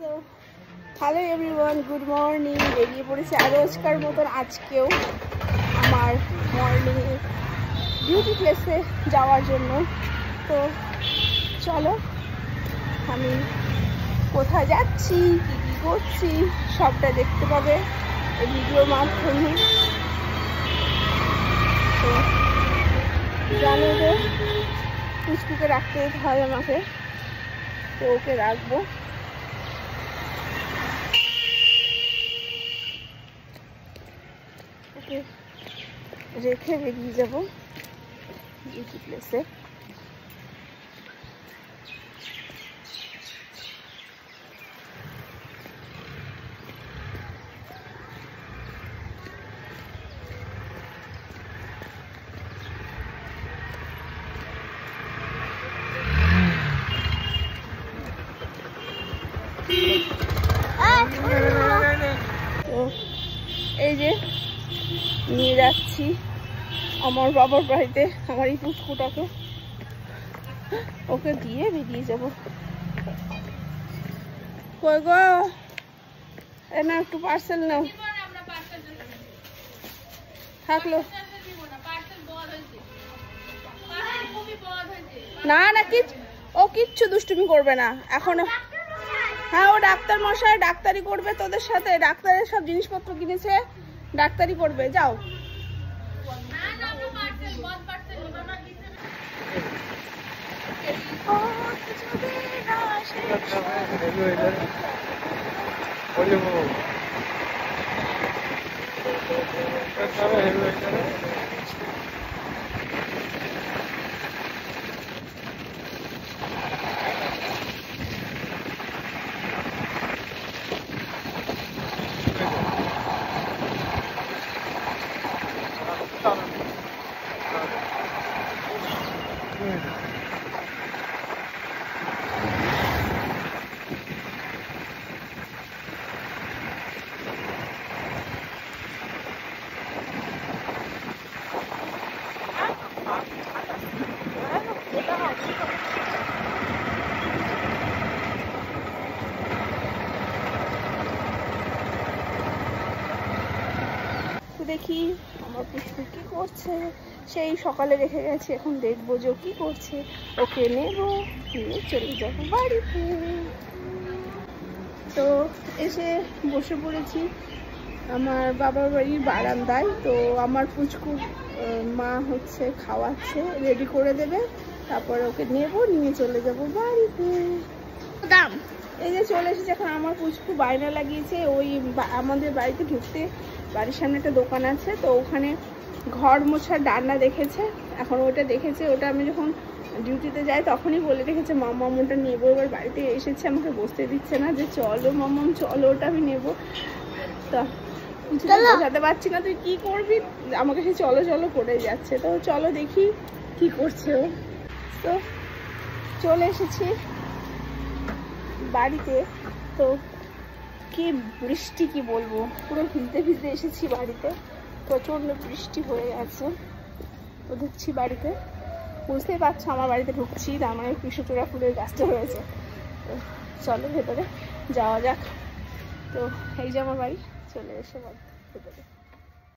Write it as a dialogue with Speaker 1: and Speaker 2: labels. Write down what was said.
Speaker 1: তো hello everyone, good morning. বেরিয়ে পড়েছে আর রোজকার মতন আজকেও আমার মর্নিংয়ে ডিউটি প্লেসে যাওয়ার জন্য। তো চলো, আমি কোথায় যাচ্ছি, কী কী করছি সবটা দেখতে পাবে এই ভিডিওর মাধ্যমে। তো জানো যে পুচকুকে রাখতে যেতে হয় আমাকে, তো ওকে রাখবো। ওকে রেখে বেরিয়ে যাবো ডিউটি প্লেসে। তো এই যে নিয়ে যাচ্ছি আমার বাবার বাড়িতে আমার এই পুচকুটাকে, ওকে দিয়ে বেরিয়ে যাব। কই গো, না একটু পার্সেল নাও। থাকলো না না, ও কিচ্ছু দুষ্টুমি করবে না এখনো। হ্যাঁ, ও ডাক্তার মশাই ডাক্তারি করবে তোদের সাথে, ডাক্তারের সব জিনিসপত্র কিনেছে, ডাক্তারি করবে। যাও। দেখি আমার পুষ্পু কি করছে, সেই সকালে রেখে গেছে, এখন দেখবো যে ও কি করছে। ওকে নেব, নিয়ে চলে যাবো বাড়িতে। তো এসে বসে পড়েছি আমার বাবার বাড়ির বারান্দায়। তো আমার পুচকু মা হচ্ছে খাওয়াচ্ছে, রেডি করে দেবে, তারপরে ওকে নেব, নিয়ে চলে যাব বাড়িতে। দাম এই যে চলে এসেছে। এখন আমার পুচকু বায়না লাগিয়েছে, ওই আমাদের বাড়িতে ঢুকতে বাড়ির সামনে একটা দোকান আছে, তো ওখানে ঘর মোছার ডান্না দেখেছে। এখন ওটা দেখেছে, ওটা আমি যখন ডিউটিতে যাই তখনই বলে রেখেছে মাম্মামটা নেবো। এবার বাড়িতে এসেছে, আমাকে বসতে দিচ্ছে না, যে চলো মাম্মাম চলো, ওটা আমি নেবো। তো বোঝাতে পারছি না তুই কি করবি, আমাকে সে চলো চলো করে যাচ্ছে। তো চলো দেখি কি করছে ও। তো চলে এসেছি বাড়িতে। তো কি বৃষ্টি, কি বলবো, পুরো ভিজতে ভিজতে এসেছি বাড়িতে, প্রচন্ড বৃষ্টি হয়ে গেছে। তো ঢুকছি বাড়িতে, বুঝতেই পারছো আমার বাড়িতে ঢুকছি, তার মানে কৃষ্ণচূড়া ফুলের গাছটা হয়েছে। তো চলো ভেতরে যাওয়া যাক। তো এই যে আমার বাড়ি, চলে এসে ভেতরে।